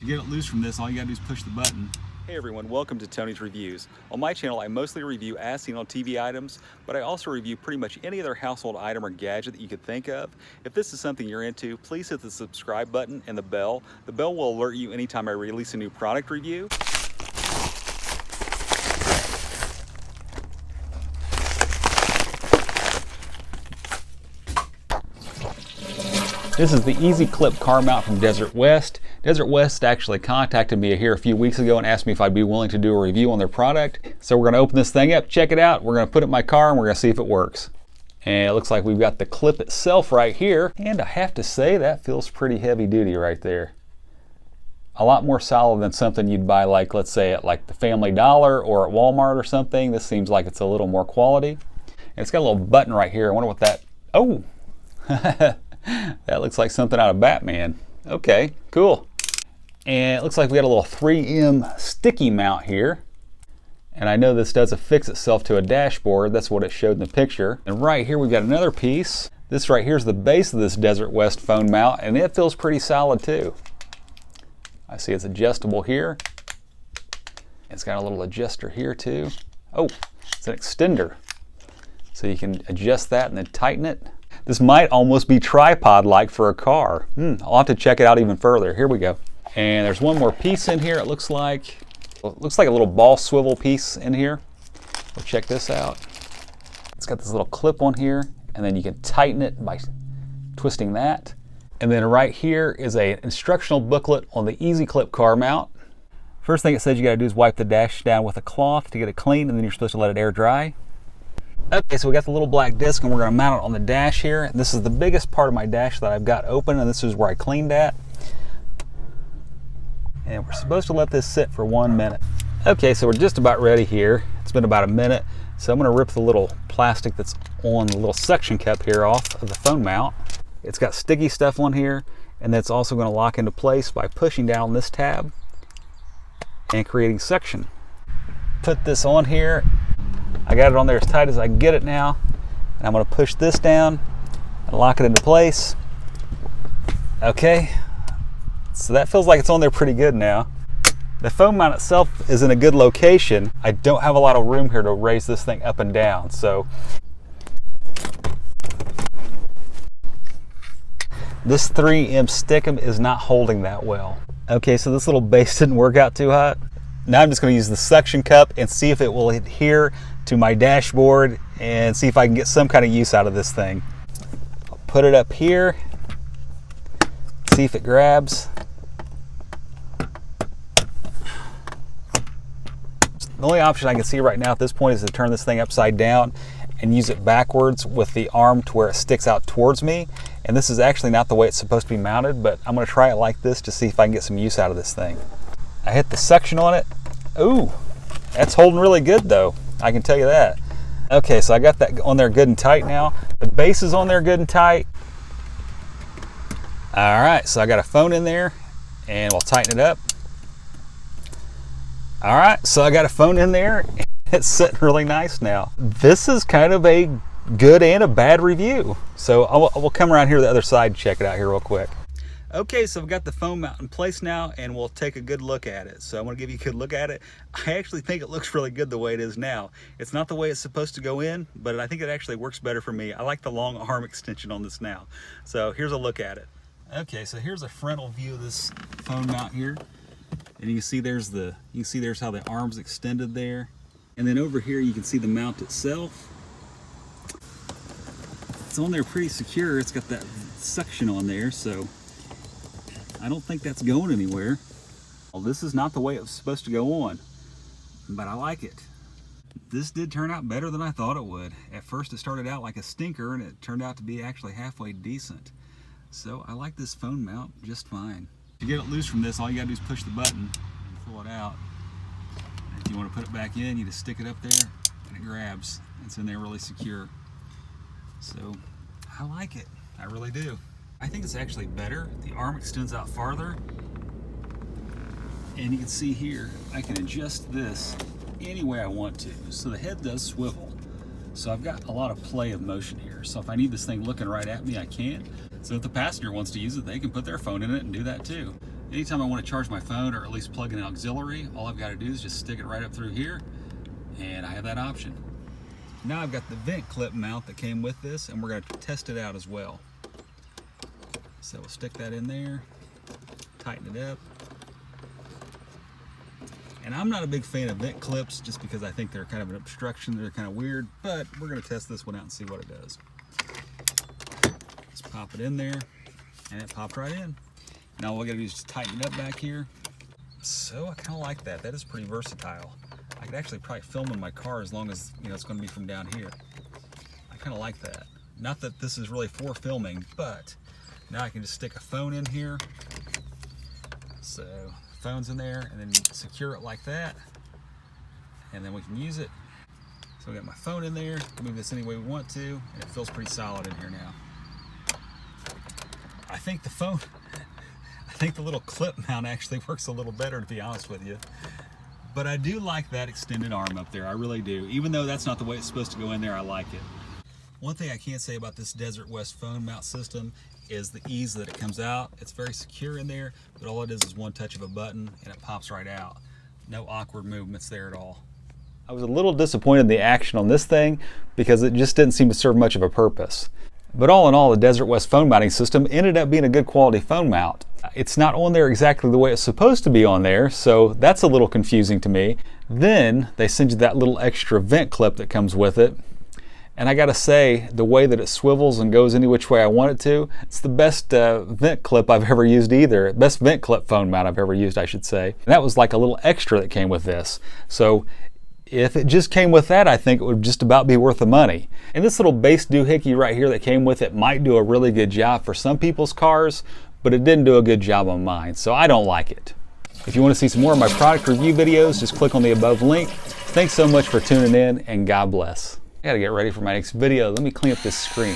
To get it loose from this, all you gotta do is push the button. Hey everyone, welcome to Tony's Reviews. On my channel, I mostly review as seen on TV items, but I also review pretty much any other household item or gadget that you could think of. If this is something you're into, please hit the subscribe button and the bell. The bell will alert you anytime I release a new product review. This is the Easy Clip car mount from Desert West. Desert West actually contacted me here a few weeks ago and asked me if I'd be willing to do a review on their product. So we're going to open this thing up, check it out. We're going to put it in my car and we're going to see if it works. And it looks like we've got the clip itself right here. And I have to say that feels pretty heavy duty right there. A lot more solid than something you'd buy, like, let's say at like the Family Dollar or at Walmart or something. This seems like it's a little more quality. And it's got a little button right here. I wonder what that, oh, that looks like something out of Batman. Okay, cool. And it looks like we got a little 3M sticky mount here. And I know this does affix itself to a dashboard. That's what it showed in the picture. And right here we've got another piece. This right here is the base of this Desert West phone mount, and it feels pretty solid too. I see it's adjustable here. It's got a little adjuster here too. Oh, it's an extender. So you can adjust that and then tighten it. This might almost be tripod-like for a car. I'll have to check it out even further. Here we go. And there's one more piece in here. It looks like a little ball swivel piece in here. We'll check this out. It's got this little clip on here, and then you can tighten it by twisting that. And then right here is an instructional booklet on the Easy Clip car mount. First thing it says you gotta do is wipe the dash down with a cloth to get it clean, and then you're supposed to let it air dry. Okay, so we got the little black disc and we're going to mount it on the dash here. This is the biggest part of my dash that I've got open, and this is where I cleaned at. And we're supposed to let this sit for 1 minute. Okay, so we're just about ready here. It's been about a minute. So I'm going to rip the little plastic that's on the little suction cup here off of the phone mount. It's got sticky stuff on here, and that's also going to lock into place by pushing down on this tab and creating suction. Put this on here. I got it on there as tight as I can get it now. And I'm going to push this down and lock it into place. Okay, so that feels like it's on there pretty good now. The phone mount itself is in a good location. I don't have a lot of room here to raise this thing up and down, so this 3M stickum is not holding that well. Okay, so this little base didn't work out too hot. Now I'm just going to use the suction cup and see if it will adhere to my dashboard and see if I can get some kind of use out of this thing. I'll put it up here, see if it grabs. The only option I can see right now at this point is to turn this thing upside down and use it backwards with the arm to where it sticks out towards me. And this is actually not the way it's supposed to be mounted, but I'm going to try it like this to see if I can get some use out of this thing. I hit the suction on it. Ooh, that's holding really good though. I can tell you that. Okay, so I got that on there good and tight now. The base is on there good and tight. All right, so I got a phone in there and we'll tighten it up. All right, so I got a phone in there. It's sitting really nice now. This is kind of a good and a bad review. So we'll come around here to the other side and check it out here real quick. Okay, so I've got the phone mount in place now and we'll take a good look at it. So I'm gonna give you a good look at it. I actually think it looks really good the way it is now. It's not the way it's supposed to go in, but I think it actually works better for me. I like the long arm extension on this now. So here's a look at it. Okay, so here's a frontal view of this phone mount here. And you can see there's how the arm's extended there. And then over here you can see the mount itself. It's on there pretty secure. It's got that suction on there, so I don't think that's going anywhere. Well, this is not the way it was supposed to go on, but I like it. This did turn out better than I thought it would. At first it started out like a stinker and it turned out to be actually halfway decent. So I like this phone mount just fine. To get it loose from this, all you gotta do is push the button and pull it out. If you want to put it back in, you just stick it up there and it grabs. It's in there really secure. So I like it, I really do. I think it's actually better. The arm extends out farther. And you can see here, I can adjust this any way I want to. So the head does swivel. So I've got a lot of play of motion here. So if I need this thing looking right at me, I can. So if the passenger wants to use it, they can put their phone in it and do that too. Anytime I want to charge my phone or at least plug in an auxiliary, all I've got to do is just stick it right up through here, and I have that option. Now I've got the vent clip mount that came with this, and we're going to test it out as well. So we'll stick that in there, tighten it up. And I'm not a big fan of vent clips just because I think they're kind of an obstruction, they're kind of weird, but we're going to test this one out and see what it does. Just pop it in there, and it popped right in. Now all we got to do is just tighten it up back here. So I kind of like that. That is pretty versatile. I could actually probably film in my car as long as, you know, it's going to be from down here. I kind of like that. Not that this is really for filming, but now I can just stick a phone in here. So phone's in there, and then secure it like that, and then we can use it. So we got my phone in there, move this any way we want to, and it feels pretty solid in here now. I think the little clip mount actually works a little better, to be honest with you. But I do like that extended arm up there, I really do. Even though that's not the way it's supposed to go in there, I like it. One thing I can't say about this Desert West phone mount system is the ease that it comes out. It's very secure in there, but all it is one touch of a button and it pops right out. No awkward movements there at all. I was a little disappointed in the action on this thing because it just didn't seem to serve much of a purpose. But all in all, the Desert West phone mounting system ended up being a good quality phone mount. It's not on there exactly the way it's supposed to be on there, so that's a little confusing to me. Then they send you that little extra vent clip that comes with it. And I gotta say, the way that it swivels and goes any which way I want it to, it's the best vent clip I've ever used either. Best vent clip phone mount I've ever used, I should say. And that was like a little extra that came with this. So if it just came with that, I think it would just about be worth the money. And this little base doohickey right here that came with it might do a really good job for some people's cars, but it didn't do a good job on mine, so I don't like it. If you want to see some more of my product review videos, just click on the above link. Thanks so much for tuning in, and God bless. I gotta get ready for my next video. Let me clean up this screen.